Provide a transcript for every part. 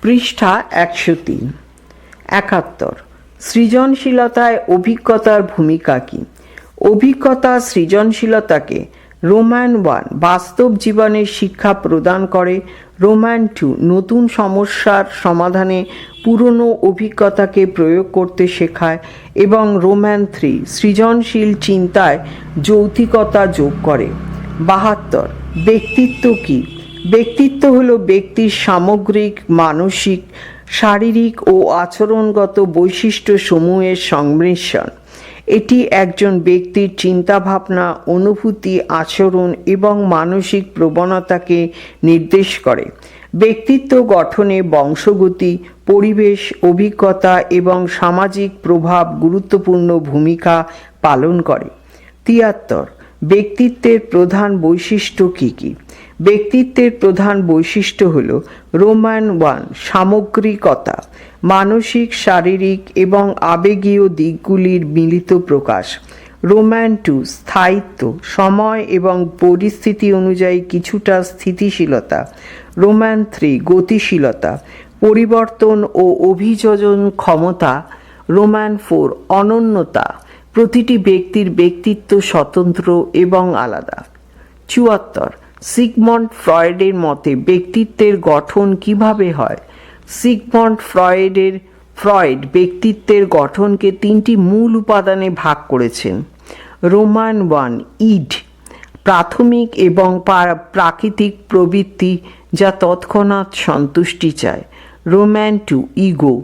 পৃষ্ঠা 103। 71। সৃজনশীলতায় অভিজ্ঞতার ভূমিকা কী? অভিজ্ঞতা সৃজনশীলতাকে রোম্যান 1 বাস্তব জীবনের শিক্ষা প্রদান করে, রোম্যান 2 নতুন সমস্যার সমাধানে পুরনো অভিজ্ঞতাকে প্রয়োগ করতে শেখায় এবং রোম্যান 3 সৃজনশীল চিন্তায় যৌক্তিকতা যোগ করে। 72। ব্যক্তিত্ব কী? ব্যক্তিত্ব হলো ব্যক্তির সামগ্রিক মানসিক, শারীরিক ও আচরণগত বৈশিষ্ট্য সমূহের সংমিশ্রণ। এটি একজন ব্যক্তির চিন্তাভাবনা, অনুভূতি, আচরণ এবং মানসিক প্রবণতাকে নির্দেশ করে। ব্যক্তিত্ব গঠনে বংশগতি, পরিবেশ, অভিজ্ঞতা এবং সামাজিক প্রভাব গুরুত্বপূর্ণ ভূমিকা পালন করে। 73। ব্যক্তিত্বের প্রধান বৈশিষ্ট্য কী কী? ব্যক্তিত্বের প্রধান বৈশিষ্ট্য হল রোম্যান 1 সামগ্রিকতা, মানসিক, শারীরিক এবং আবেগীয় দিকগুলির মিলিত প্রকাশ। রোম্যান 2 স্থায়িত্ব, সময় এবং পরিস্থিতি অনুযায়ী কিছুটা স্থিতিশীলতা। রোম্যান 3 গতিশীলতা, পরিবর্তন ও অভিযোজন ক্ষমতা। রোম্যান 4 অনন্যতা, প্রতিটি ব্যক্তির ব্যক্তিত্ব স্বতন্ত্র এবং আলাদা। 74। সিগমন্ড ফ্রয়েডের মতে ব্যক্তিত্বের গঠন কিভাবে হয়? সিগমন্ড ফ্রয়েড ব্যক্তিত্বের গঠনকে 3টি মূল উপাদানে ভাগ করেছেন। রোম্যান 1 ইড, প্রাথমিক এবং প্রাকৃতিক প্রবৃত্তি যা তৎক্ষণাৎ সন্তুষ্টি চায়। রোম্যান 2 ইগো,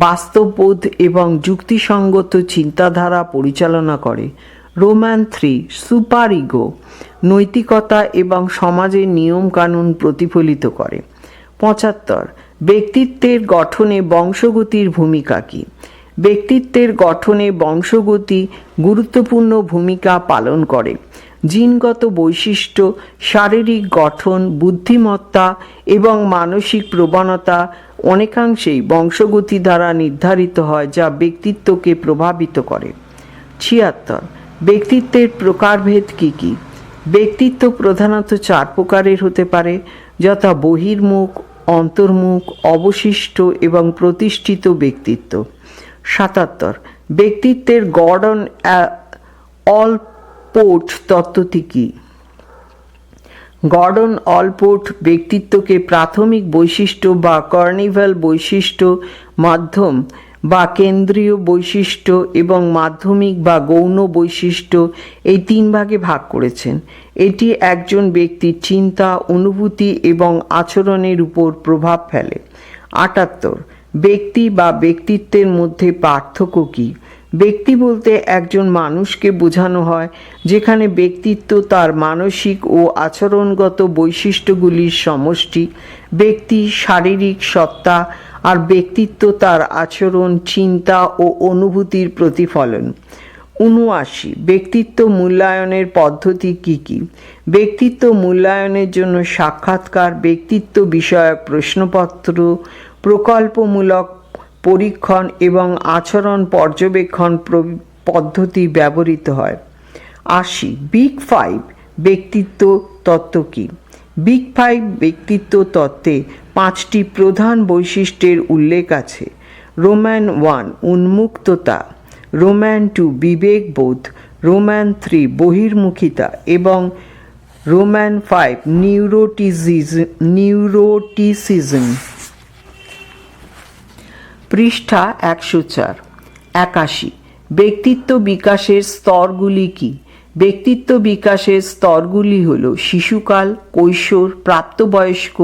বাস্তববোধ এবং যুক্তিসঙ্গত চিন্তাধারা পরিচালনা করে। রোম্যান 3 সুপার ইগো, নৈতিকতা এবং সমাজের নিয়মকানুন প্রতিফলিত করে। 75। ব্যক্তিত্বের গঠনে বংশগতির ভূমিকা কী? ব্যক্তিত্বের গঠনে বংশগতি গুরুত্বপূর্ণ ভূমিকা পালন করে। জিনগত বৈশিষ্ট্য, শারীরিক গঠন, বুদ্ধিমত্তা এবং মানসিক প্রবণতা অনেকাংশেই বংশগতি দ্বারা নির্ধারিত হয়, যা ব্যক্তিত্বকে প্রভাবিত করে। 76। ব্যক্তিত্বের প্রকারভেদ কী কী? ব্যক্তিত্ব প্রধানত 4 প্রকারের হতে পারে, যথা বহির্মুখ, অন্তর্মুখ, অবশিষ্ট এবং প্রতিষ্ঠিত ব্যক্তিত্ব। 77। ব্যক্তিত্বের গর্ডন অলপোর্ট তত্ত্বটি কী? গর্ডন অলপোর্ট ব্যক্তিত্বকে প্রাথমিক বৈশিষ্ট্য বা কার্নিভাল বৈশিষ্ট্য, মাধ্যম বা কেন্দ্রীয় বৈশিষ্ট্য এবং মাধ্যমিক বা গৌণ বৈশিষ্ট্য এই 3 ভাগে ভাগ করেছেন। এটি একজন ব্যক্তির চিন্তা, অনুভূতি এবং আচরণের উপর প্রভাব ফেলে। 78। ব্যক্তি বা ব্যক্তিত্বের মধ্যে পার্থক্য কী? ব্যক্তি বলতে একজন মানুষকে বোঝানো হয়, যেখানে ব্যক্তিত্ব তার মানসিক ও আচরণগত বৈশিষ্ট্যগুলির সমষ্টি। ব্যক্তি শারীরিক সত্তা, আর ব্যক্তিত্ব তার আচরণ, চিন্তা ও অনুভূতির প্রতিফলন। 79। ব্যক্তিত্ব মূল্যায়নের পদ্ধতি কী কী? ব্যক্তিত্ব মূল্যায়নের জন্য সাক্ষাৎকার, ব্যক্তিত্ব বিষয়ক প্রশ্নপত্র, প্রকল্পমূলক পরীক্ষণ এবং আচরণ পর্যবেক্ষণ পদ্ধতি ব্যবহৃত হয়। 80। বিগ 5 ব্যক্তিত্ব তত্ত্ব কী? বিগ 5 ব্যক্তিত্ব তত্ত্বে 5টি প্রধান বৈশিষ্ট্যের উল্লেখ আছে। রোম্যান 1 উন্মুক্ততা, রোম্যান 2 বিবেকবোধ, রোম্যান 3 বহির্মুখিতা এবং রোম্যান 5 নিউরোটিসিজম। পৃষ্ঠা 104। 81। ব্যক্তিত্ব বিকাশের স্তরগুলি কী? ব্যক্তিত্ব বিকাশের স্তরগুলি হল শিশুকাল, কৈশোর, প্রাপ্তবয়স্ক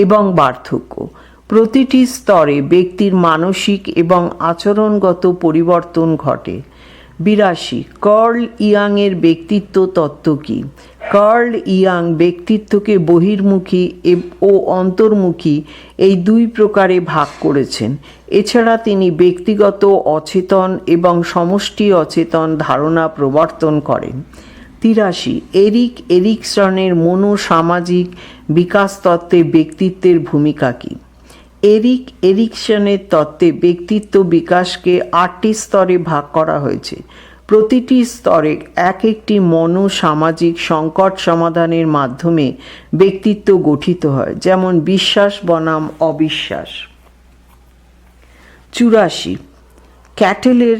এবং বার্ধক্য। প্রতিটি স্তরে ব্যক্তির মানসিক এবং আচরণগত পরিবর্তন ঘটে। 82। কার্ল ইয়াংয়ের ব্যক্তিত্ব তত্ত্ব কী? কার্ল ইয়াং ব্যক্তিত্বকে বহির্মুখী ও অন্তর্মুখী এই 2 প্রকারে ভাগ করেছেন। এছাড়া তিনি ব্যক্তিগত অচেতন এবং সমষ্টি অচেতন ধারণা প্রবর্তন করেন। 83। এরিকসনের মনোসামাজিক বিকাশ তত্ত্বে ব্যক্তিত্বের ভূমিকা কী? এরিকসনের তত্ত্বে ব্যক্তিত্ব বিকাশকে 8টি স্তরে ভাগ করা হয়েছে। প্রতিটি স্তরে একটি মনোসামাজিক সংকট সমাধানের মাধ্যমে ব্যক্তিত্ব গঠিত হয়, যেমন বিশ্বাস বনাম অবিশ্বাস। 84 ক্যাটেলের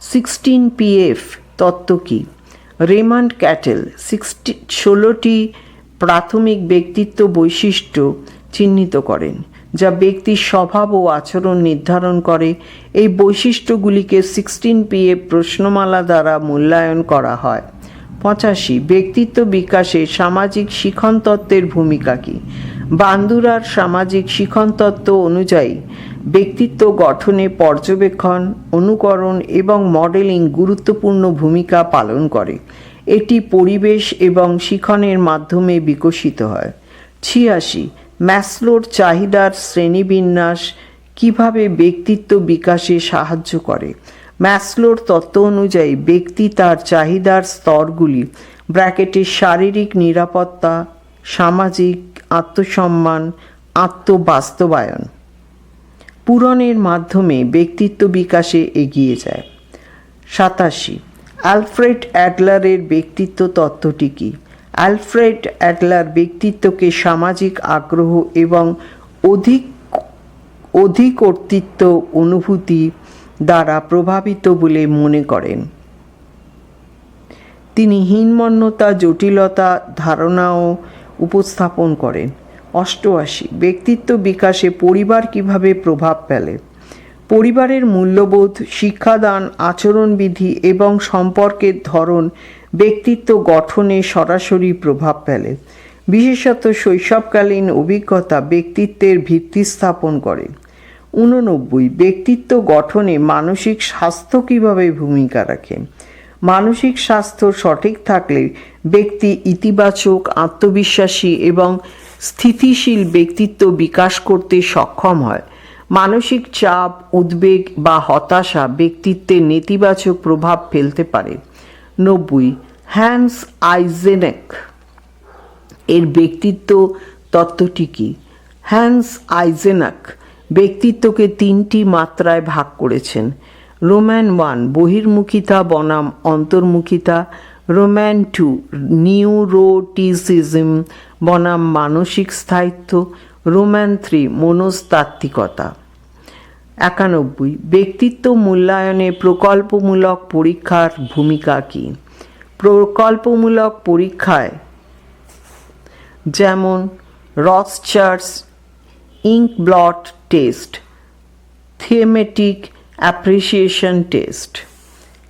16PF তত্ত্ব কী? রেমান্ড ক্যাটেল 16টি প্রাথমিক ব্যক্তিত্ব বৈশিষ্ট্য চিহ্নিত করেন যা ব্যক্তির স্বভাব ও আচরণ নির্ধারণ করে। এই বৈশিষ্ট্যগুলিকে 16PF প্রশ্নমালা দ্বারা মূল্যায়ন করা হয়। 85 ব্যক্তিত্ব বিকাশে সামাজিক শিক্ষণতত্ত্বের ভূমিকা কী? বান্দুরার সামাজিক শিক্ষণতত্ত্ব অনুযায়ী ব্যক্তিত্ব গঠনে পর্যবেক্ষণ, অনুকরণ এবং মডেলিং গুরুত্বপূর্ণ ভূমিকা পালন করে। এটি পরিবেশ এবং শিক্ষণের মাধ্যমে বিকশিত হয়। 86 ম্যাসলোর চাহিদার শ্রেণীবিন্যাস কিভাবে ব্যক্তিত্ব বিকাশে সাহায্য করে? ম্যাসলোর তত্ত্ব অনুযায়ী ব্যক্তি তার চাহিদার স্তরগুলি শারীরিক নিরাপত্তা, সামাজিক আত্মসম্মান, আত্মবাস্তবায়ন পূরণের মাধ্যমে ব্যক্তিত্ব বিকাশে এগিয়ে যায়। 87 অ্যালফ্রেড অ্যাডলারের ব্যক্তিত্ব তত্ত্বটি কী? অ্যালফ্রেড অ্যাডলার ব্যক্তিত্বকে সামাজিক আগ্রহ এবং অধিকর্তৃত্ব অনুভূতি দ্বারা প্রভাবিত বলে মনে করেন। তিনি হীনমন্যতা জটিলতা ধারণাও উপস্থাপন করেন। 88 ব্যক্তিত্ব বিকাশে পরিবার কিভাবে প্রভাব ফেলে? পরিবারের মূল্যবোধ, শিক্ষাদান, আচরণবিধি এবং সম্পর্কের ধরন ব্যক্তিত্ব গঠনে সরাসরি প্রভাব ফেলে। বিশেষত শৈশবকালীন অভিজ্ঞতা ব্যক্তিত্বের ভিত্তি স্থাপন করে। 89 ব্যক্তিত্ব গঠনে মানসিক স্বাস্থ্য কিভাবে ভূমিকা রাখে? মানসিক স্বাস্থ্য সঠিক থাকলে ব্যক্তি ইতিবাচক, আত্মবিশ্বাসী এবং স্থিতিশীল ব্যক্তিত্ব বিকাশ করতে সক্ষম হয়। মানসিক চাপ, উদ্বেগ বা হতাশা ব্যক্তিত্বে নেতিবাচক প্রভাব ফেলতে পারে। 90 হ্যান্স আইজেনক এর ব্যক্তিত্ব তত্ত্বটি কী? হ্যান্স আইজেনক ব্যক্তিত্বকে 3টি মাত্রায় ভাগ করেছেন। রোম্যান 1 বহির্মুখিতা বনাম অন্তর্মুখিতা, রোম্যান 2 নিউরোটিসিজম বনাম মানসিক স্থায়িত্ব, রোম্যান 3 মনস্তাত্ত্বিকতা। 91 ব্যক্তিত্ব মূল্যায়নে প্রকল্পমূলক পরীক্ষার ভূমিকা কী? প্রকল্পমূলক পরীক্ষায় যেমন রসচার্স ইঙ্কব্লট টেস্ট, থিমেটিক অ্যাপ্রিসিয়েশন টেস্ট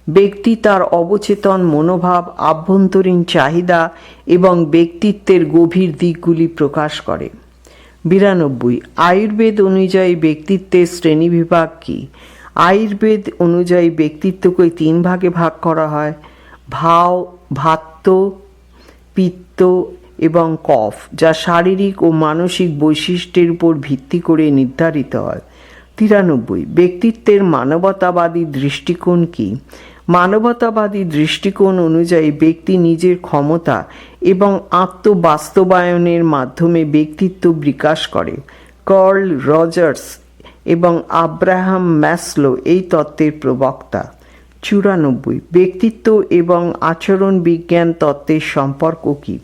ব্যক্তি তার অবচেতন মনোভাব, আভ্যন্তরীণ চাহিদা এবং ব্যক্তিত্বের গভীর দিকগুলি প্রকাশ করে। 92 আয়ুর্বেদ অনুযায়ী ব্যক্তিত্বের শ্রেণীবিভাগ কী? আয়ুর্বেদ অনুযায়ী ব্যক্তিত্বকে 3 ভাগে ভাগ করা হয়: বাত, পিত্ত এবং কফ, যা শারীরিক ও মানসিক বৈশিষ্ট্যের উপর ভিত্তি করে নির্ধারিত হয়। 93 ব্যক্তিত্বের মানবতাবাদী দৃষ্টিকোণ কী? মানবতাবাদী দৃষ্টিকোণ অনুযায়ী ব্যক্তি নিজের ক্ষমতা এবং আত্মবাস্তবায়নের মাধ্যমে ব্যক্তিত্ব বিকাশ করে। কার্ল রজার্স এবং আব্রাহাম ম্যাসলো এই তত্ত্বের প্রবক্তা। 94 ব্যক্তিত্ব এবং আচরণ বিজ্ঞান তত্ত্বের সম্পর্ক কী?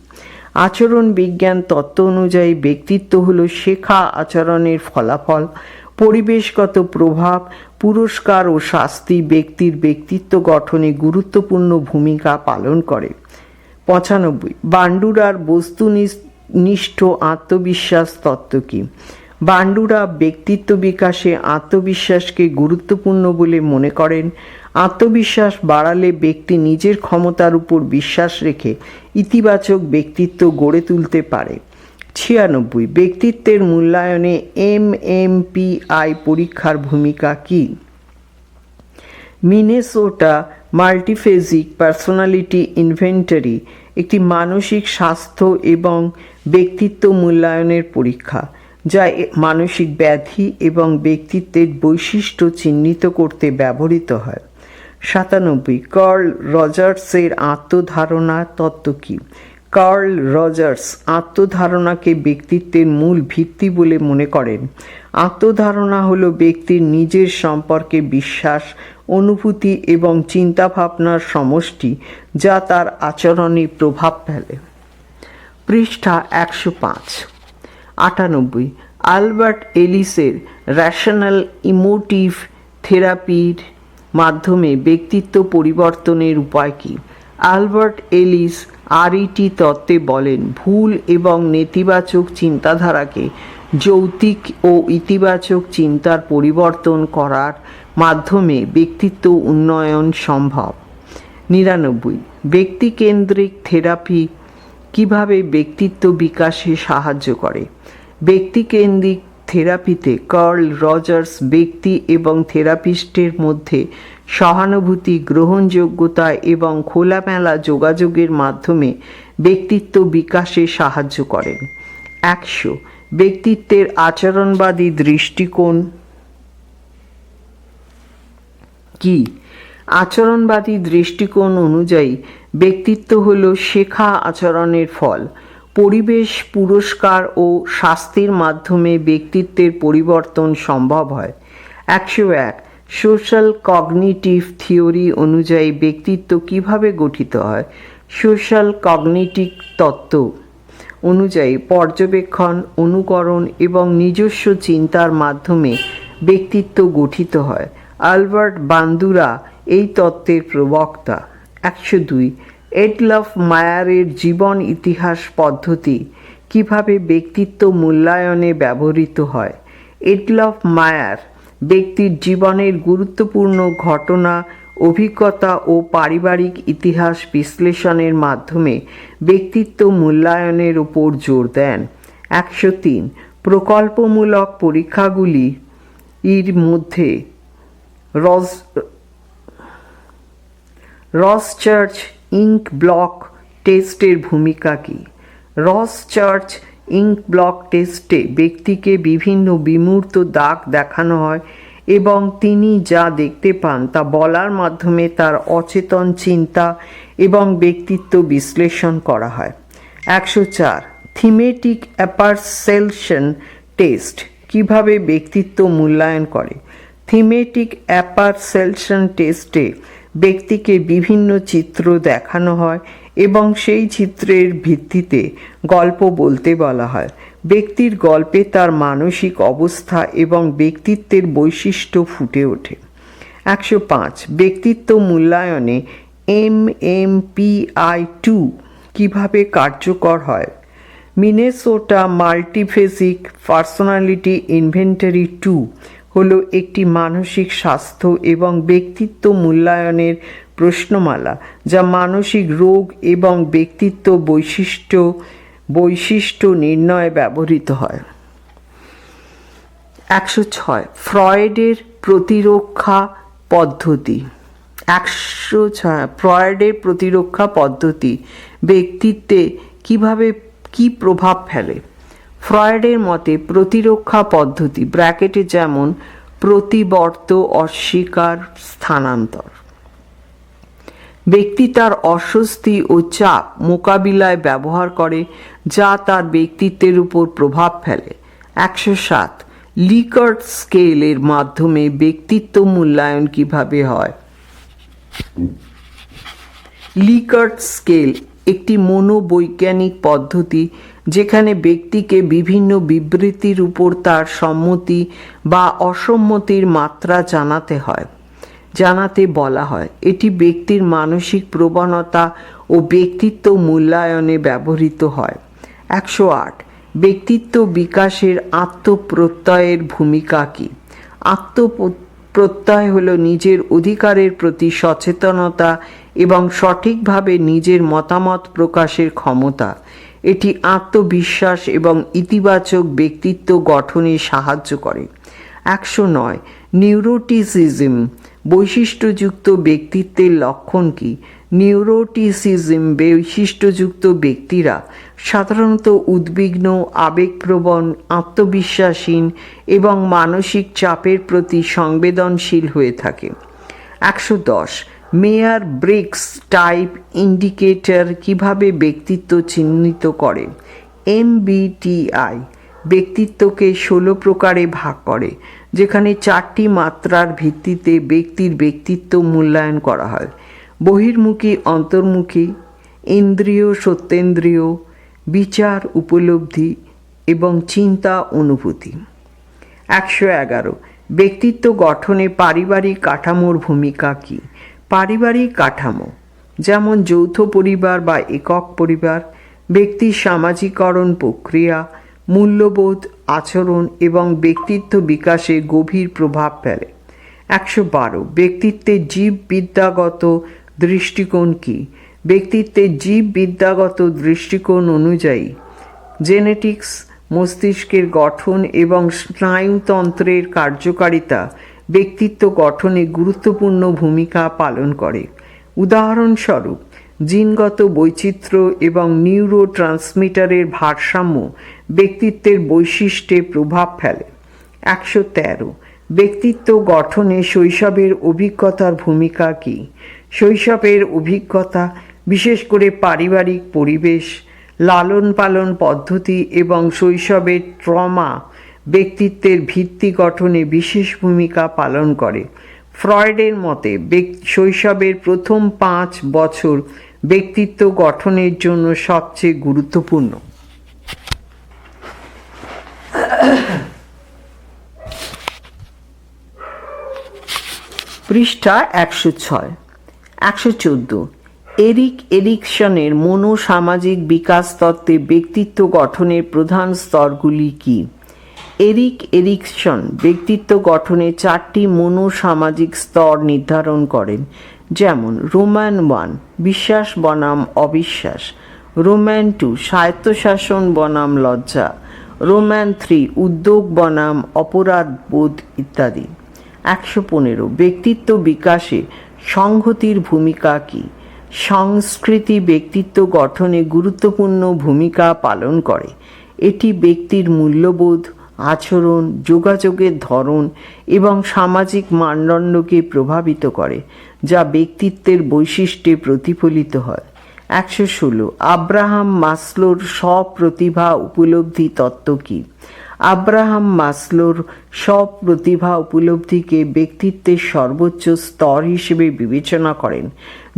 আচরণ বিজ্ঞান তত্ত্ব অনুযায়ী ব্যক্তিত্ব হল শেখা আচরণের ফলাফল। পরিবেশগত প্রভাব, পুরস্কার ও শাস্তি ব্যক্তির ব্যক্তিত্ব গঠনে গুরুত্বপূর্ণ ভূমিকা পালন করে। 95 বান্ডুরার বস্তুনিষ্ঠ আত্মবিশ্বাস তত্ত্ব কী? বান্ডুরা ব্যক্তিত্ব বিকাশে আত্মবিশ্বাসকে গুরুত্বপূর্ণ বলে মনে করেন। আত্মবিশ্বাস বাড়ালে ব্যক্তি নিজের ক্ষমতার উপর বিশ্বাস রেখে ইতিবাচক ব্যক্তিত্ব গড়ে তুলতে পারে। 96 ব্যক্তিত্বের মূল্যায়নে MMPI পরীক্ষার ভূমিকা কী? মিনেসোটা মাল্টিফেজিক পার্সোনালিটি ইনভেন্টরি একটি মানসিক স্বাস্থ্য এবং ব্যক্তিত্ব মূল্যায়নের পরীক্ষা, যা মানসিক ব্যাধি এবং ব্যক্তিত্বের বৈশিষ্ট্য চিহ্নিত করতে ব্যবহৃত হয়। 97 কার্ল রজার্সের আত্মধারণা তত্ত্ব কী? কার্ল রজার্স আত্মধারণাকে ব্যক্তিত্বের মূল ভিত্তি বলে মনে করেন। আত্মধারণা হল ব্যক্তির নিজের সম্পর্কে বিশ্বাস, অনুভূতি এবং চিন্তাভাবনার সমষ্টি যা তার আচরণে প্রভাব ফেলে। পৃষ্ঠা 105। 98 আলবার্ট এলিসের র্যাশনাল ইমোটিভ থেরাপির মাধ্যমে ব্যক্তিত্ব পরিবর্তনের উপায় কী? আলবার্ট এলিস আরইটি তত্ত্বে বলেন, ভুল এবং নেতিবাচক চিন্তাধারাকে যৌক্তিক ও ইতিবাচক চিন্তার পরিবর্তন করার মাধ্যমে ব্যক্তিত্ব উন্নয়ন সম্ভব। 99, ব্যক্তিকেন্দ্রিক থেরাপি কিভাবে ব্যক্তিত্ব বিকাশে সাহায্য করে? ব্যক্তিকেন্দ্রিক থেরাপিতে কার্ল রজার্স ব্যক্তি এবং থেরাপিস্টের মধ্যে সহানুভূতি, গ্রহণযোগ্যতা এবং খোলামেলা যোগাযোগের মাধ্যমে ব্যক্তিত্ব বিকাশে সাহায্য করেন। 100, ব্যক্তিত্বের আচরণবাদী দৃষ্টিকোণ কি? আচরণবাদী দৃষ্টিকোণ অনুযায়ী ব্যক্তিত্ব হল শেখা আচরণের ফল। পরিবেশ, পুরস্কার ও শাস্তির মাধ্যমে ব্যক্তিত্বের পরিবর্তন সম্ভব হয়। 101, সোশ্যাল কগনিটিভ থিওরি অনুযায়ী ব্যক্তিত্ব কিভাবে গঠিত হয়? সোশ্যাল কগনিটিভ তত্ত্ব অনুযায়ী পর্যবেক্ষণ, অনুকরণ এবং নিজস্ব চিন্তার মাধ্যমে ব্যক্তিত্ব গঠিত হয়। আলবার্ট বান্দুরা এই তত্ত্বের প্রবক্তা। 102, এডলফ মায়ারের জীবন ইতিহাস পদ্ধতি কিভাবে ব্যক্তিত্ব মূল্যায়নে ব্যবহৃত হয়? এডলফ মায়ার ব্যক্তির জীবনের গুরুত্বপূর্ণ ঘটনা, অভিজ্ঞতা ও পারিবারিক ইতিহাস বিশ্লেষণের মাধ্যমে ব্যক্তিত্ব মূল্যায়নের উপর জোর দেন। 103, প্রকল্পমূলক পরীক্ষাগুলি এর মধ্যে রসচার্চ ইঙ্ক ব্লক টেস্টের ভূমিকা কী? রসচার্চ ইঙ্ক ব্লক টেস্টে ব্যক্তিকে বিভিন্ন বিমূর্ত দাগ দেখানো হয় এবং তিনি যা দেখতে পান তা বলার মাধ্যমে তার অচেতন চিন্তা এবং ব্যক্তিত্ব বিশ্লেষণ করা হয়। 104, থিমেটিক অ্যাপারসেপশন টেস্ট কিভাবে ব্যক্তিত্ব মূল্যায়ন করে? থিমেটিক অ্যাপারসেপশন টেস্টে ব্যক্তিকে বিভিন্ন চিত্র দেখানো হয় এবং সেই চিত্রের ভিত্তিতে গল্প বলতে বলা হয়। ব্যক্তির গল্পে তার মানসিক অবস্থা এবং ব্যক্তিত্বের বৈশিষ্ট্য ফুটে ওঠে। 105, ব্যক্তিত্ব মূল্যায়নে MMPI-2 কিভাবে কার্যকর হয়? মিনেসোটা মাল্টিফেসিক পার্সোনালিটি ইনভেন্টরি 2 হলো একটি মানসিক স্বাস্থ্য এবং ব্যক্তিত্ব মূল্যায়নের প্রশ্নমালা যা মানসিক রোগ এবং ব্যক্তিত্ব বৈশিষ্ট্য নির্ণয়ে ব্যবহৃত হয়। 106, ফ্রয়েডের প্রতিরক্ষা পদ্ধতি। ফ্রয়েডের প্রতিরক্ষা পদ্ধতি ব্যক্তিত্বে কি প্রভাব ফেলে? ফ্রয়েডের মতে প্রতিরক্ষা পদ্ধতি ব্র্যাকেটে যেমন প্রতিবর্ত, অস্বীকার, স্থানান্তর ব্যক্তি তার অস্বস্তি ও চাপ মোকাবিলায় ব্যবহার করে যা তার ব্যক্তিত্বের উপর প্রভাব ফেলে। 107, লিকার্ট স্কেলের মাধ্যমে ব্যক্তিত্ব মূল্যায়ন কিভাবে হয়? লিকার্ট স্কেল একটি মনোবৈজ্ঞানিক পদ্ধতি যেখানে ব্যক্তিকে বিভিন্ন বিবৃতির উপর তার সম্মতি বা অসম্মতির মাত্রা জানাতে বলা হয়। এটি ব্যক্তির মানসিক প্রবণতা ও ব্যক্তিত্ব মূল্যায়নে ব্যবহৃত হয়। 108, ব্যক্তিত্ব বিকাশের আত্মপ্রত্যয়ের ভূমিকা কী? আত্মপ্রত্যয় হল নিজের অধিকারের প্রতি সচেতনতা এবং সঠিকভাবে নিজের মতামত প্রকাশের ক্ষমতা। এটি আত্মবিশ্বাস এবং ইতিবাচক ব্যক্তিত্ব গঠনে সাহায্য করে। 109, নিউরোটিসিজম বৈশিষ্ট্যযুক্ত ব্যক্তিত্বের লক্ষণ কী? নিউরোটিসিজম বৈশিষ্ট্যযুক্ত ব্যক্তিরা সাধারণত উদ্বিগ্ন, আবেগপ্রবণ, আত্মবিশ্বাসহীন এবং মানসিক চাপের প্রতি সংবেদনশীল হয়ে থাকে। 110, মেয়ার ব্রিগস টাইপ ইন্ডিকেটর কিভাবে ব্যক্তিত্ব চিহ্নিত করে? MBTI ব্যক্তিত্বকে 16 প্রকারে ভাগ করে, যেখানে 4টি মাত্রার ভিত্তিতে ব্যক্তির ব্যক্তিত্ব মূল্যায়ন করা হয়: বহির্মুখী, অন্তর্মুখী, ইন্দ্রিয়, সত্যেন্দ্রিয়, বিচার, উপলব্ধি এবং চিন্তা অনুভূতি। 111 ব্যক্তিত্ব গঠনে পারিবারিক কাঠামোর ভূমিকা কী? পারিবারিক কাঠামো যেমন যৌথ পরিবার বা একক পরিবার ব্যক্তির সামাজিকরণ প্রক্রিয়া, মূল্যবোধ, আচরণ এবং ব্যক্তিত্ব বিকাশে গভীর প্রভাব ফেলে। 112 ব্যক্তিত্বের জীববিদ্যাগত দৃষ্টিকোণ কী? ব্যক্তিত্বের জীববিদ্যাগত দৃষ্টিকোণ অনুযায়ী জেনেটিক্স, মস্তিষ্কের গঠন এবং স্নায়ুতন্ত্রের কার্যকারিতা ব্যক্তিত্ব গঠনে গুরুত্বপূর্ণ ভূমিকা পালন করে। উদাহরণস্বরূপ জিনগত বৈচিত্র্য এবং নিউরো ট্রান্সমিটারের ভারসাম্য ব্যক্তিত্বের বৈশিষ্ট্যে প্রভাব ফেলে। 113 ব্যক্তিত্ব গঠনে শৈশবের অভিজ্ঞতার ভূমিকা কী? শৈশবের অভিজ্ঞতা, বিশেষ করে পারিবারিক পরিবেশ, লালন পালন পদ্ধতি এবং শৈশবের ট্রমা ব্যক্তিত্বের ভিত্তি গঠনে বিশেষ ভূমিকা পালন করে। ফ্রয়েডের মতে শৈশবের প্রথম 5 বছর ব্যক্তিত্ব গঠনের জন্য সবচেয়ে গুরুত্বপূর্ণ। পৃষ্ঠা 106। 114 এরিক এরিকসনের মনোসামাজিক বিকাশ তত্ত্বে ব্যক্তিত্ব গঠনের প্রধান স্তরগুলি কী? এরিক এরিকসন ব্যক্তিত্ব গঠনে 4টি মনোসামাজিক স্তর নির্ধারণ করেন, যেমন রোম্যান 1 বিশ্বাস বনাম অবিশ্বাস, রোম্যান 2 স্বায়ত্তশাসন বনাম লজ্জা, রোম্যান 3 উদ্যোগ বনাম অপরাধ বোধ ইত্যাদি। 115 ব্যক্তিত্ব বিকাশে সংহতির ভূমিকা কী? সংস্কৃতি ব্যক্তিত্ব গঠনে গুরুত্বপূর্ণ ভূমিকা পালন করে। এটি ব্যক্তির মূল্যবোধ, আচরণ, যোগাযোগের ধরন এবং সামাজিক মানদণ্ডকে প্রভাবিত করে, যা ব্যক্তিত্বের বৈশিষ্ট্যে প্রতিফলিত হয়। 116 আব্রাহাম মাসলোর স্বপ্রতিভা উপলব্ধি তত্ত্ব কী? আব্রাহাম মাসলোর স্বপ্রতিভা উপলব্ধিকে ব্যক্তিত্বের সর্বোচ্চ স্তর হিসেবে বিবেচনা করেন,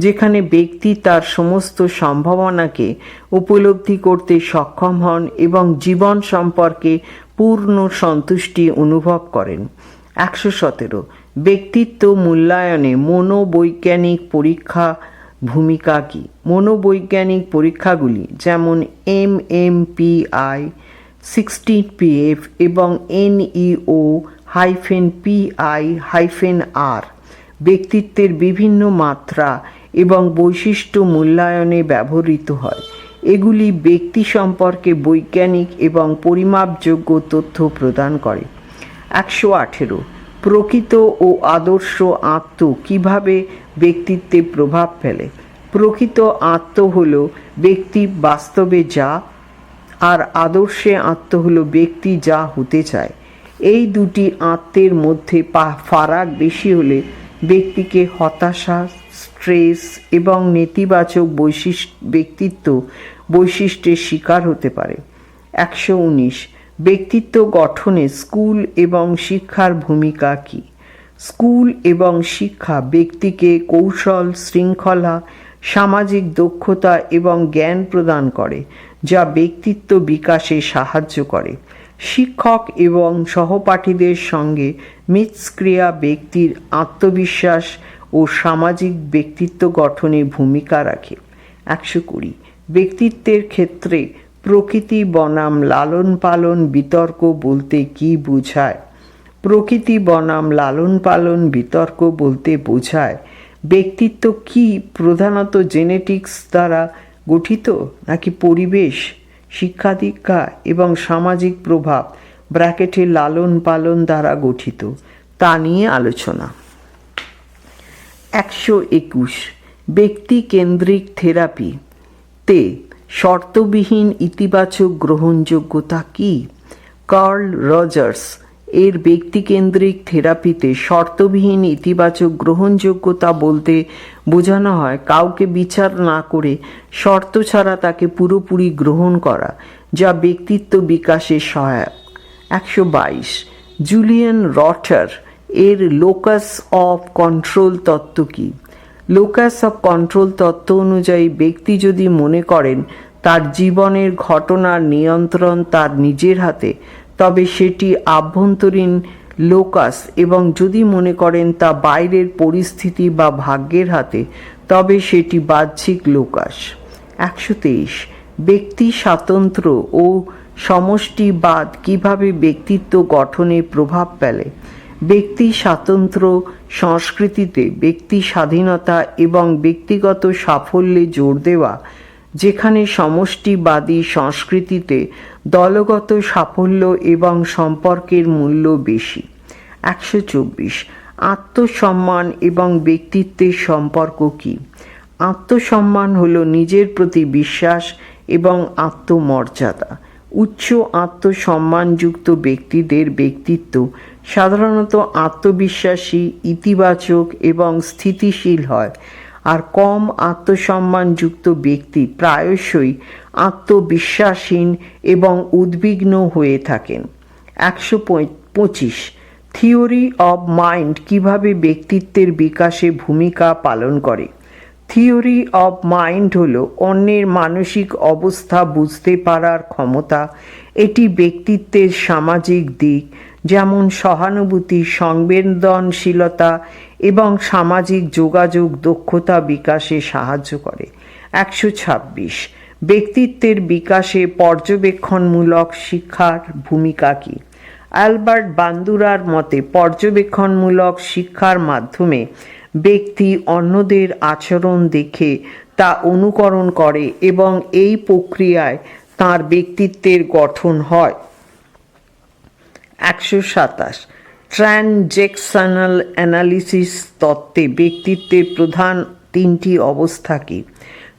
যেখানে ব্যক্তি তার সমস্ত সম্ভাবনাকে উপলব্ধি করতে সক্ষম হন এবং জীবন সম্পর্কে পূর্ণ সন্তুষ্টি অনুভব করেন। 117 ব্যক্তিত্ব মূল্যায়নে মনোবৈজ্ঞানিক পরীক্ষা ভূমিকা কী? মনোবৈজ্ঞানিক পরীক্ষাগুলি যেমন MMPI, 16PF এবং NEO-PI-R ব্যক্তিত্বের বিভিন্ন মাত্রা এবং বৈশিষ্ট্য মূল্যায়নে ব্যবহৃত হয়। এগুলি ব্যক্তি সম্পর্কে বৈজ্ঞানিক এবং পরিমাপযোগ্য তথ্য প্রদান করে। 118 প্রকৃত ও আদর্শ আত্ম কিভাবে ব্যক্তিত্বে প্রভাব ফেলে? প্রকৃত আত্ম হল ব্যক্তি বাস্তবে যা, আর আদর্শে আত্ম হল ব্যক্তি যা হতে চায়। এই দুটি আত্মের মধ্যে ফারাক বেশি হলে ব্যক্তিকে হতাশা, স্ট্রেস এবং নেতিবাচক ব্যক্তিত্ব বৈশিষ্ট্যের শিকার হতে পারে। 119 ব্যক্তিত্ব গঠনে স্কুল এবং শিক্ষার ভূমিকা কী? স্কুল এবং শিক্ষা ব্যক্তিকে কৌশল, শৃঙ্খলা, সামাজিক দক্ষতা এবং জ্ঞান প্রদান করে, যা ব্যক্তিত্ব বিকাশে সাহায্য করে। শিক্ষক এবং সহপাঠীদের সঙ্গে মিথস্ক্রিয়া ব্যক্তির আত্মবিশ্বাস ও সামাজিক ব্যক্তিত্ব গঠনে ভূমিকা রাখে। 120 ব্যক্তিত্বের ক্ষেত্রে প্রকৃতি বনাম লালন পালন বিতর্ক বলতে কী বোঝায়? প্রকৃতি বনাম লালন পালন বিতর্ক বলতে বোঝায় ব্যক্তিত্ব কি প্রধানত জেনেটিক্স দ্বারা গঠিত নাকি পরিবেশ, শিক্ষা দীক্ষা এবং সামাজিক প্রভাব ব্র্যাকেটে লালন পালন দ্বারা গঠিত, তা নিয়ে আলোচনা। 121 ব্যক্তি কেন্দ্রিক থেরাপি তে শর্তবিহীন ইতিবাচক গ্রহণযোগ্যতা কী? কার্ল রজার্স এর ব্যক্তিকেন্দ্রিক থেরাপিতে শর্তবিহীন ইতিবাচক গ্রহণযোগ্যতা বলতে বোঝানো হয় কাউকে বিচার না করে শর্ত ছাড়া তাকে পুরোপুরি গ্রহণ করা, যা ব্যক্তিত্ব বিকাশে সহায়ক। 122 জুলিয়ান রটার এর লোকাস অফ কন্ট্রোল তত্ত্ব কী? লোকাস অফ কন্ট্রোল তত্ত্ব অনুযায়ী ব্যক্তি যদি মনে করেন তার জীবনের ঘটনার নিয়ন্ত্রণ তার নিজের হাতে, তবে সেটি আভ্যন্তরীণ লোকাস, এবং যদি মনে করেন তা বাইরের পরিস্থিতি বা ভাগ্যের হাতে, তবে সেটি বাহ্যিক লোকাস। 123 ব্যক্তি স্বাতন্ত্র্য ও সমষ্টিবাদ কিভাবে ব্যক্তিত্ব গঠনে প্রভাব ফেলে। ব্যক্তি স্বাতন্ত্র্য সংস্কৃতিতে ব্যক্তি স্বাধীনতা এবং ব্যক্তিগত সাফল্যে জোর দেওয়া, যেখানে সমষ্টিবাদী সংস্কৃতিতে দলগত সাফল্য এবং সম্পর্কের মূল্য বেশি। 124 আত্মসম্মান এবং ব্যক্তিত্বের সম্পর্ক কী। আত্মসম্মান হল নিজের প্রতি বিশ্বাস এবং আত্মমর্যাদা। উচ্চ আত্মসম্মানযুক্ত ব্যক্তিদের ব্যক্তিত্ব সাধারণত আত্মবিশ্বাসী, ইতিবাচক এবং স্থিতিশীল হয়, আর কম আত্মসম্মানযুক্ত ব্যক্তি প্রায়শই আত্মবিশ্বাসহীন এবং উদ্বিগ্ন হয়ে থাকেন। 125 থিওরি অব মাইন্ড কিভাবে ব্যক্তিত্বের বিকাশে ভূমিকা পালন করে। থিওরি অব মাইন্ড হল অন্যের মানসিক অবস্থা বুঝতে পারার ক্ষমতা। এটি ব্যক্তিত্বের সামাজিক দিক, যেমন সহানুভূতি, সংবেদনশীলতা এবং সামাজিক যোগাযোগ দক্ষতা বিকাশে সাহায্য করে। 126 ব্যক্তিত্বের বিকাশে পর্যবেক্ষণমূলক শিক্ষার ভূমিকা কী। অ্যালবার্ট বান্দুরার মতে পর্যবেক্ষণমূলক শিক্ষার মাধ্যমে ব্যক্তি অন্যদের আচরণ দেখে তা অনুকরণ করে এবং এই প্রক্রিয়ায় তার ব্যক্তিত্বের গঠন হয়। 127 ট্রানজেকশনাল অ্যানালিসিস তত্ত্বে ব্যক্তিত্বের প্রধান তিনটি অবস্থা কী।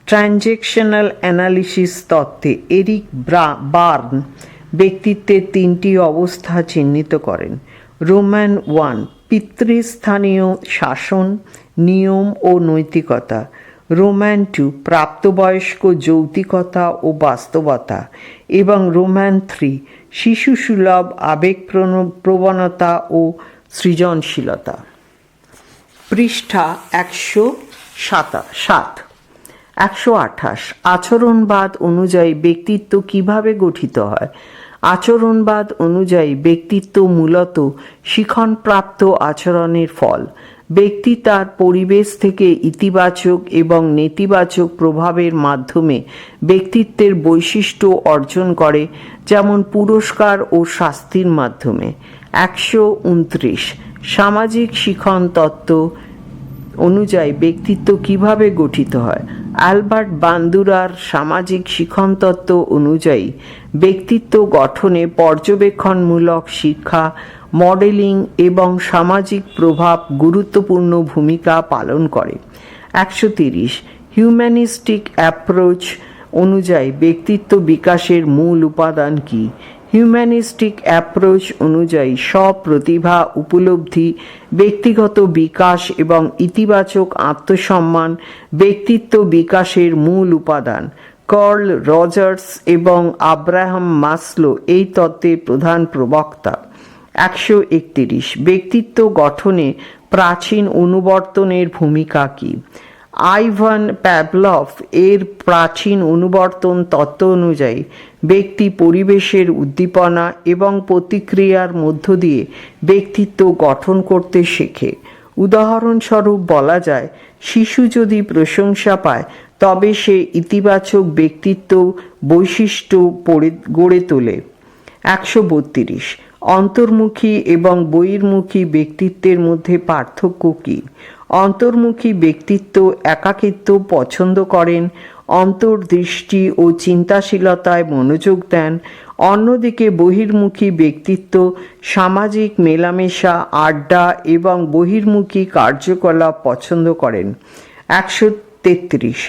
ট্রানজেকশনাল অ্যানালিসিস তত্ত্বে এরিক বার্ন ব্যক্তিত্বের তিনটি অবস্থা চিহ্নিত করেন। রোম্যান 1 পিতৃস্থানীয় শাসন, নিয়ম ও নৈতিকতা। রোম্যান 2 প্রাপ্তবয়স্ক যৌক্তিকতা ও বাস্তবতা, এবং রোম্যান 3 শিশুসুলভ আবেগপ্রবণতা ও সৃজনশীলতা। পৃষ্ঠা 107। 128 আচরণবাদ অনুযায়ী ব্যক্তিত্ব কিভাবে গঠিত হয়। আচরণবাদ অনুযায়ী ব্যক্তিত্ব মূলত শিক্ষণপ্রাপ্ত আচরণের ফল। ব্যক্তি তার পরিবেশ থেকে ইতিবাচক এবং নেতিবাচক প্রভাবের মাধ্যমে ব্যক্তিত্বের বৈশিষ্ট্য অর্জন করে, যেমন পুরস্কার ও শাস্তির মাধ্যমে। 129 সামাজিক শিক্ষণ তত্ত্ব অনুযায়ী ব্যক্তিত্ব কিভাবে গঠিত হয়। অ্যালবার্ট বান্দুরার সামাজিক শিক্ষণ তত্ত্ব অনুযায়ী ব্যক্তিত্ব গঠনে পর্যবেক্ষণমূলক শিক্ষা, মডেলিং এবং সামাজিক প্রভাব গুরুত্বপূর্ণ ভূমিকা পালন করে। 130 হিউম্যানিস্টিক অ্যাপ্রোচ অনুযায়ী ব্যক্তিত্ব বিকাশের মূল উপাদান কী। হিউম্যানিস্টিক অ্যাপ্রোচ অনুযায়ী স্বপ্রতিভা, উপলব্ধি, ব্যক্তিগত বিকাশ এবং ইতিবাচক আত্মসম্মান ব্যক্তিত্ব বিকাশের মূল উপাদান। কার্ল রজার্স এবং আব্রাহাম মাসলো এই তত্ত্বের প্রধান প্রবক্তা। 131 ব্যক্তিত্ব গঠনে প্রাচীন অনুবর্তনের ভূমিকা কী। আইভান প্যাভলভ এর প্রাচীন অনুবর্তন তত্ত্ব অনুযায়ী ব্যক্তি পরিবেশের উদ্দীপনা এবং প্রতিক্রিয়ার মধ্য দিয়ে ব্যক্তিত্ব গঠন করতে শেখে। উদাহরণস্বরূপ বলা যায়, শিশু যদি প্রশংসা পায় তবে সে ইতিবাচক ব্যক্তিত্ব বৈশিষ্ট্য গড়ে তোলে। 132 অন্তর্মুখী এবং বহির্মুখী ব্যক্তিত্বের মধ্যে পার্থক্য কী। অন্তর্মুখী ব্যক্তিত্ব একাকিত্ব পছন্দ করেন, অন্তর্দৃষ্টি ও চিন্তাশীলতায় মনোযোগ দেন। অন্যদিকে বহির্মুখী ব্যক্তিত্ব সামাজিক মেলামেশা, আড্ডা এবং বহির্মুখী কার্যকলাপ পছন্দ করেন। 133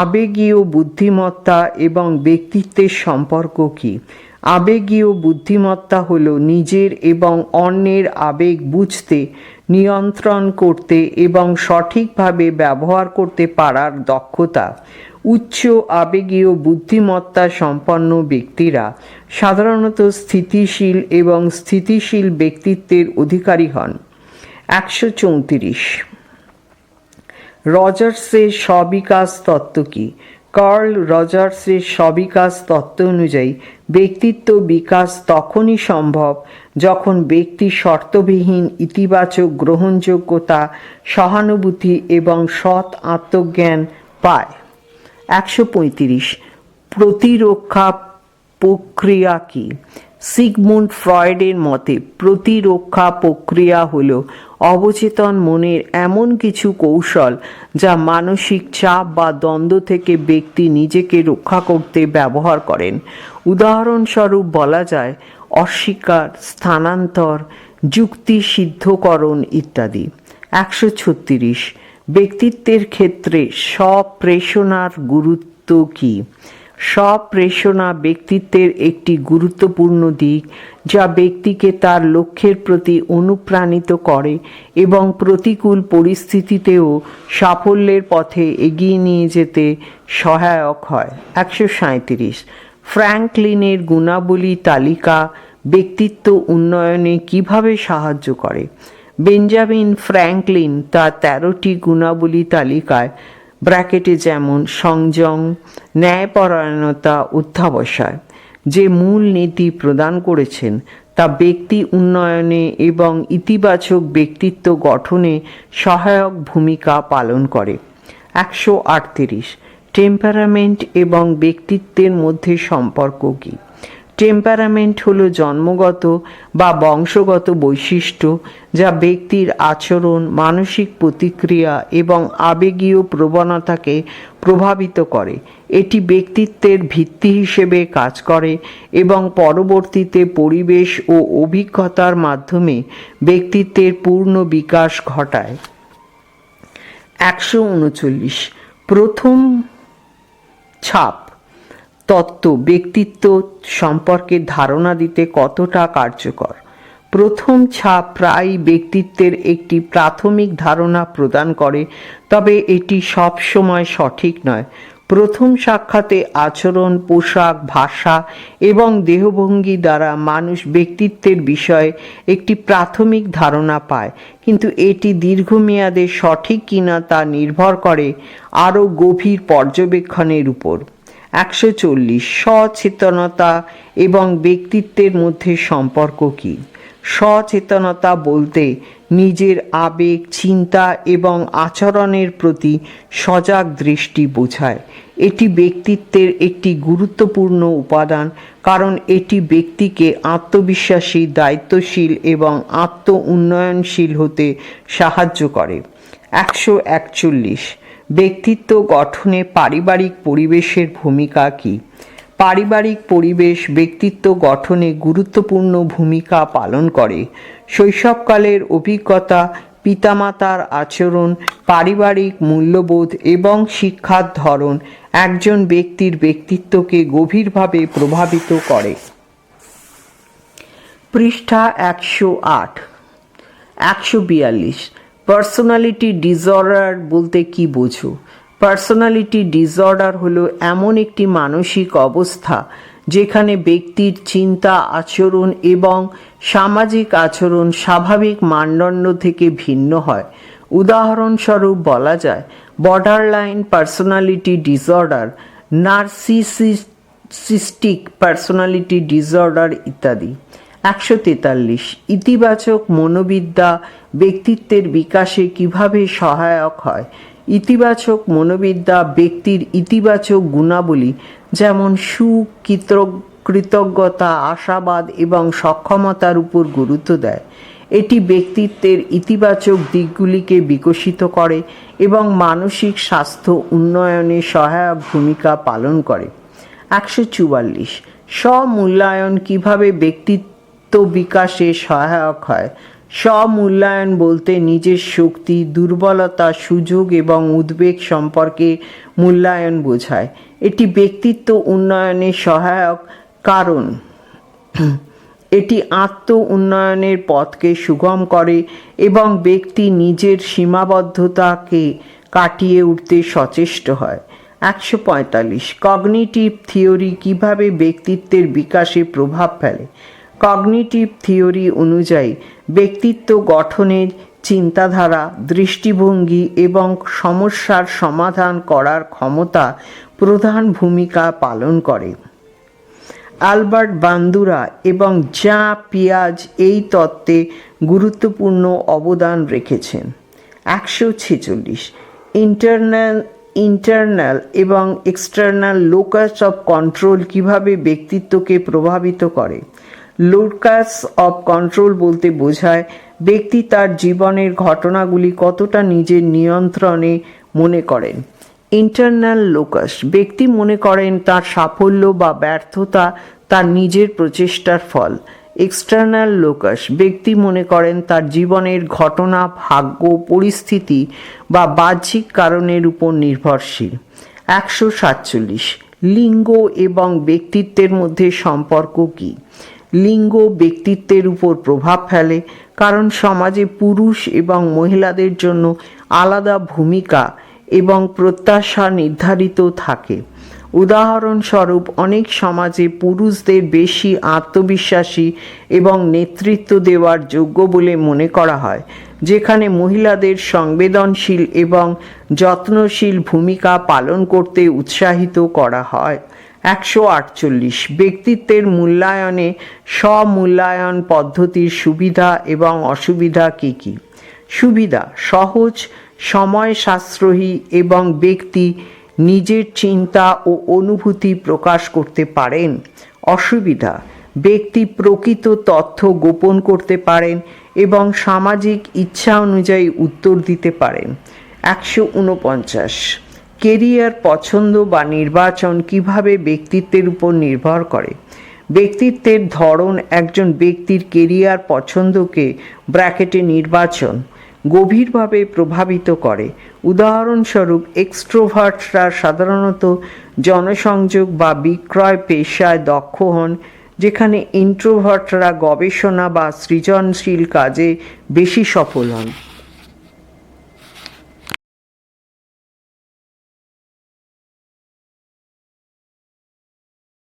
আবেগীয় বুদ্ধিমত্তা এবং ব্যক্তিত্বের সম্পর্ক কী। আবেগীয় বুদ্ধিমত্তা হল নিজের এবং অন্যের আবেগ বুঝতে, নিয়ন্ত্রণ করতে এবং সঠিকভাবে ব্যবহার করতে পারার দক্ষতা। উচ্চ আবেগীয় বুদ্ধিমত্তা সম্পন্ন ব্যক্তিরা সাধারণত স্থিতিশীল এবং স্থিতিশীল ব্যক্তিত্বের অধিকারী হন। 134 রজার্সের স্ববিকাশ তত্ত্ব কী। কার্ল রজার্সের স্ববিকাশ তত্ত্ব অনুযায়ী ব্যক্তিত্ব বিকাশ তখনই সম্ভব যখন ব্যক্তি শর্তবিহীন ইতিবাচক গ্রহণযোগ্যতা, সহানুভূতি এবং সৎ আত্মজ্ঞান পায়। 135 প্রতিরক্ষা প্রক্রিয়া কি? সিগমুন্ড ফ্রয়েডের মতে প্রতিরক্ষা প্রক্রিয়া হল অবচেতন মনের এমন কিছু কৌশল যা মানসিক চাপ বা দ্বন্দ্ব থেকে ব্যক্তি নিজেকে রক্ষা করতে ব্যবহার করেন। উদাহরণস্বরূপ বলা যায় অস্বীকার, স্থানান্তর, যুক্তি সিদ্ধকরণ ইত্যাদি। 136 ব্যক্তিত্বের ক্ষেত্রে স্বপ্রেষণার গুরুত্ব কী? স্বপ্রেষণা ব্যক্তিত্বের একটি গুরুত্বপূর্ণ দিক যা ব্যক্তিকে তার লক্ষ্যের প্রতি অনুপ্রাণিত করে এবং প্রতিকূল পরিস্থিতিতেও সাফল্যের পথে এগিয়ে নিয়ে যেতে সহায়ক হয়। 137 ফ্র্যাঙ্কলিনের গুণাবলী তালিকা ব্যক্তিত্ব উন্নয়নে কিভাবে সাহায্য করে? বেঞ্জামিন ফ্র্যাঙ্কলিন তার 13টি গুণাবলী তালিকায় ব্র্যাকেটে যেমন সংযম, ন্যায়পরায়ণতা, অধ্যবসায় যে মূল নীতি প্রদান করেছেন তা ব্যক্তি উন্নয়নে এবং ইতিবাচক ব্যক্তিত্ব গঠনে সহায়ক ভূমিকা পালন করে। 138 টেম্পারামেন্ট এবং ব্যক্তিত্বের মধ্যে সম্পর্ক কী? টেম্পারামেন্ট হল জন্মগত বা বংশগত বৈশিষ্ট্য যা ব্যক্তির আচরণ, মানসিক প্রতিক্রিয়া এবং আবেগীয় প্রবণতাকে প্রভাবিত করে। এটি ব্যক্তিত্বের ভিত্তি হিসেবে কাজ করে এবং পরবর্তীতে পরিবেশ ও অভিজ্ঞতার মাধ্যমে ব্যক্তিত্বের পূর্ণ বিকাশ ঘটায়। 139 প্রথম ছাপ তত্ত্ব ব্যক্তিত্ব সম্পর্কে ধারণা দিতে কতটা কার্যকর? প্রথম ছাপ প্রায়ই ব্যক্তিত্বের একটি প্রাথমিক ধারণা প্রদান করে, তবে এটি সবসময় সঠিক নয়। প্রথম সাক্ষাতে আচরণ, পোশাক, ভাষা এবং দেহভঙ্গি দ্বারা মানুষ ব্যক্তিত্বের বিষয়ে একটি প্রাথমিক ধারণা পায়, কিন্তু এটি দীর্ঘমেয়াদে সঠিক কিনা তা নির্ভর করে আরও গভীর পর্যবেক্ষণের উপর। 140 সচেতনতা এবং ব্যক্তিত্বের মধ্যে সম্পর্ক কী? সচেতনতা বলতে নিজের আবেগ, চিন্তা এবং আচরণের প্রতি সজাগ দৃষ্টি বোঝায়। এটি ব্যক্তিত্বের একটি গুরুত্বপূর্ণ উপাদান কারণ এটি ব্যক্তিকে আত্মবিশ্বাসী, দায়িত্বশীল এবং আত্ম উন্নয়নশীল হতে সাহায্য করে। 141 ব্যক্তিত্ব গঠনে পারিবারিক পরিবেশের ভূমিকা কী? পারিবারিক পরিবেশ ব্যক্তিত্ব গঠনে গুরুত্বপূর্ণ ভূমিকা পালন করে। শৈশবকালের অভিজ্ঞতা, পিতামাতার আচরণ, পারিবারিক মূল্যবোধ এবং শিক্ষার ধরন একজন ব্যক্তির ব্যক্তিত্বকে গভীরভাবে প্রভাবিত করে। পৃষ্ঠা 108 142 পার্সোনালিটি ডিসঅর্ডার বলতে কি বোঝো? পার্সোনালিটি ডিসঅর্ডার হলো এমন একটি মানসিক অবস্থা যেখানে ব্যক্তির চিন্তা, আচরণ এবং সামাজিক আচরণ স্বাভাবিক মানদণ্ড থেকে ভিন্ন হয়। উদাহরণস্বরূপ বলা যায় borderline personality disorder, narcissistic personality disorder ইত্যাদি। 143 ইতিবাচক মনোবিদ্যা ব্যক্তিত্বের বিকাশে কিভাবে সহায়ক হয়? ইতিবাচক মনোবিদ্যা ব্যক্তির ইতিবাচক গুণাবলী যেমন সুখ, কৃতজ্ঞতা, আশাবাদ এবং সক্ষমতার উপর গুরুত্ব দেয়। এটি ব্যক্তিত্বের ইতিবাচক দিকগুলিকে বিকশিত করে এবং মানসিক স্বাস্থ্য উন্নয়নে সহায়ক ভূমিকা পালন করে। 144 স্ব-মূল্যায়ন কিভাবে ব্যক্তিত্ব বিকাশে সহায়ক হয়? স্ব-মূল্যায়ন বলতে নিজের শক্তি, দুর্বলতা, সুযোগ এবং উদ্বেগ সম্পর্কে মূল্যায়ন বোঝায়। এটি ব্যক্তিত্ব উন্নয়নে সহায়ক কারণ এটি আত্ম উন্নয়নের পথকে সুগম করে এবং ব্যক্তি নিজের সীমাবদ্ধতাকে কাটিয়ে উঠতে সচেষ্ট হয়। 145 কগনিটিভ থিওরি কিভাবে ব্যক্তিত্বের বিকাশে প্রভাব ফেলে? কগনিটিভ থিওরি অনুযায়ী ব্যক্তিত্ব গঠনের চিন্তাধারা, দৃষ্টিভঙ্গি এবং সমস্যার সমাধান করার ক্ষমতা প্রধান ভূমিকা পালন করে। আলবার্ট বান্দুরা এবং জ্যাঁ পিয়াজ এই তত্ত্বে গুরুত্বপূর্ণ অবদান রেখেছেন। 146 ইন্টারনাল এবং এক্সটার্নাল লোকাস অফ কন্ট্রোল কিভাবে ব্যক্তিত্বকে প্রভাবিত করে। লোকাস অফ কন্ট্রোল বলতে বোঝায় ব্যক্তি তার জীবনের ঘটনাগুলি কতটা নিজের নিয়ন্ত্রণে মনে করেন। ইন্টারনাল লোকাস, ব্যক্তি মনে করেন তার সাফল্য বা ব্যর্থতা তার নিজের প্রচেষ্টার ফল। এক্সটার্নাল লোকাস, ব্যক্তি মনে করেন তার জীবনের ঘটনা, ভাগ্য, পরিস্থিতি বা বাহ্যিক কারণের উপর নির্ভরশীল। 147 লিঙ্গ এবং ব্যক্তিত্বের মধ্যে সম্পর্ক কী? লিঙ্গ ব্যক্তিত্বের উপর প্রভাব ফেলে, কারণ সমাজে পুরুষ এবং মহিলাদের জন্য আলাদা ভূমিকা এবং প্রত্যাশা নির্ধারিত থাকে। উদাহরণস্বরূপ, অনেক সমাজে পুরুষদের বেশি আত্মবিশ্বাসী এবং নেতৃত্ব দেওয়ার যোগ্য বলে মনে করা হয়, যেখানে মহিলাদের সংবেদনশীল এবং যত্নশীল ভূমিকা পালন করতে উৎসাহিত করা হয়। 148 ব্যক্তিত্বের মূল্যায়নে স্ব-মূল্যায়ন পদ্ধতির সুবিধা এবং অসুবিধা কী কী? সুবিধা: সহজ, সময় সাশ্রয়ী এবং ব্যক্তি নিজের চিন্তা ও অনুভূতি প্রকাশ করতে পারেন। অসুবিধা: ব্যক্তি প্রকৃত তথ্য গোপন করতে পারেন এবং সামাজিক ইচ্ছা অনুযায়ী উত্তর দিতে পারেন। 149 কেরিয়ার পছন্দ বা নির্বাচন কিভাবে ব্যক্তিত্বের উপর নির্ভর করে। ব্যক্তিত্বের ধরন একজন ব্যক্তির কেরিয়ার পছন্দকে নির্বাচন গভীরভাবে প্রভাবিত করে। উদাহরণস্বরূপ, এক্সট্রোভার্টরা সাধারণত জনসংযোগ বা বিক্রয় পেশায় দক্ষ হন, যেখানে ইন্ট্রোভার্টরা গবেষণা বা সৃজনশীল কাজে বেশি সফল হন।